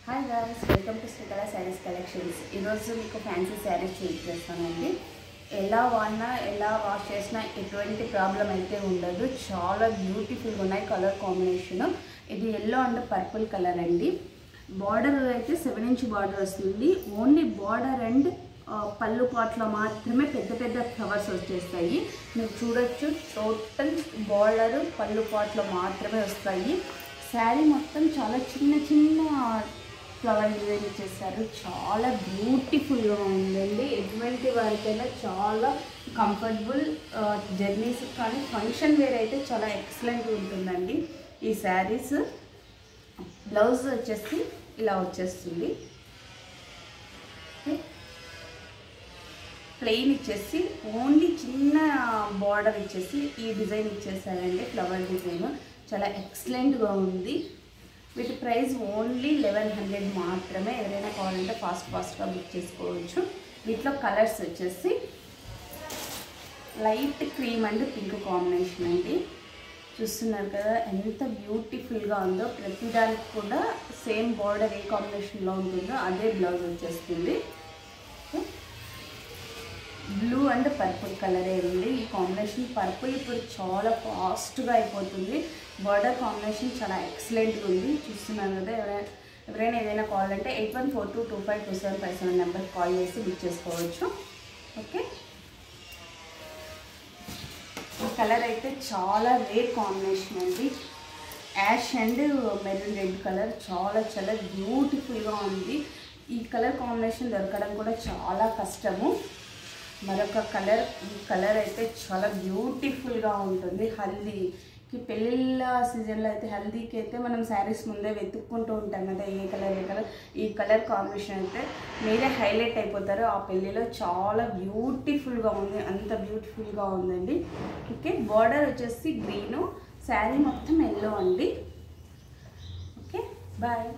Hi guys, welcome to Srikala saris collections. ఈరోజు మీకు fancy saris చూపిస్తానండి. ఎలా వాడినా ఎలా వాష్ చేసినా ఎటువంటి ప్రాబ్లం అయితే ఉండదు. చాలా బ్యూటిఫుల్గా ఉన్నాయి. కలర్ కాంబినేషన్ ఇది ఎల్లో అండ్ పర్పుల్ కలర్ అండి. బార్డర్ అయితే 7 ఇంచ్ బార్డర్ వస్తుంది. ఓన్లీ బార్డర్ అండ్ పళ్ళు పాటలో మాత్రమే పెద్ద పెద్ద ఫ్లవర్స్ వచ్చేస్తాయి. మీరు చూడొచ్చు, టోటల్ బార్డర్ పళ్ళు పాటలో మాత్రమే వస్తాయి. శారీ మొత్తం చాలా చిన్న చిన్న ఫ్లవర్ డిజైన్ ఇచ్చేసారు. చాలా బ్యూటిఫుల్గా ఉందండి. ఎటువంటి వారికైనా చాలా కంఫర్టబుల్ జర్నీస్ కానీ ఫంక్షన్ వేర్ అయితే చాలా ఎక్సలెంట్ ఉంటుందండి. ఈ శారీస్ బ్లౌజ్ వచ్చేసి ఇలా వచ్చేస్తుంది. ప్లెయిన్ ఇచ్చేసి ఓన్లీ చిన్న బార్డర్ ఇచ్చేసి ఈ డిజైన్ ఇచ్చేసారండి. ఫ్లవర్ డిజైన్ చాలా ఎక్సలెంట్గా ఉంది. వీటి ప్రైస్ ఓన్లీ 1100 మాత్రమే. ఎవరైనా కావాలంటే ఫాస్ట్గా బుక్ చేసుకోవచ్చు. వీటిలో కలర్స్ వచ్చేసి light cream and pink combination అండి. చూస్తున్నారు కదా ఎంత బ్యూటిఫుల్గా ఉందో. ప్రతిదానికి కూడా సేమ్ బార్డర్ ఏ కాంబినేషన్లో ఉంటుందో అదే బ్లౌజ్ వచ్చేస్తుంది. బ్లూ అండ్ పర్పుల్ కలరే ఉంది. ఈ కాంబినేషన్ పర్పుల్ ఇప్పుడు చాలా ఫాస్ట్గా అయిపోతుంది. బార్డర్ కాంబినేషన్ చాలా ఎక్సలెంట్గా ఉంది. చూస్తున్నాను కదా. ఎవరైనా ఏదైనా కావాలంటే 8142252757 నెంబర్కి కాల్ చేసి బుక్ చేసుకోవచ్చు. ఓకే, ఈ కలర్ అయితే చాలా రేర్ కాంబినేషన్ అండి. Ash and maroon red colour చాలా చాలా బ్యూటిఫుల్గా ఉంది. ఈ కలర్ కాంబినేషన్ దొరకడం కూడా చాలా కష్టము. మరొక కలర్, ఈ కలర్ అయితే చాలా బ్యూటిఫుల్గా ఉంటుంది. హల్దీకి పెళ్ళిళ్ళ సీజన్లో అయితే హల్దీకి అయితే మనం శారీస్ ముందే వెతుక్కుంటూ ఉంటాం కదా, ఏ కలర్. ఈ కలర్ కాంబినేషన్ అయితే మీరే హైలైట్ అయిపోతారు ఆ పెళ్ళిలో. చాలా బ్యూటిఫుల్గా ఉంది, అంత బ్యూటిఫుల్గా ఉందండి. ఓకే, బార్డర్ వచ్చేసి గ్రీను, శారీ మొత్తం ఎల్లో అండి. Okay, bye.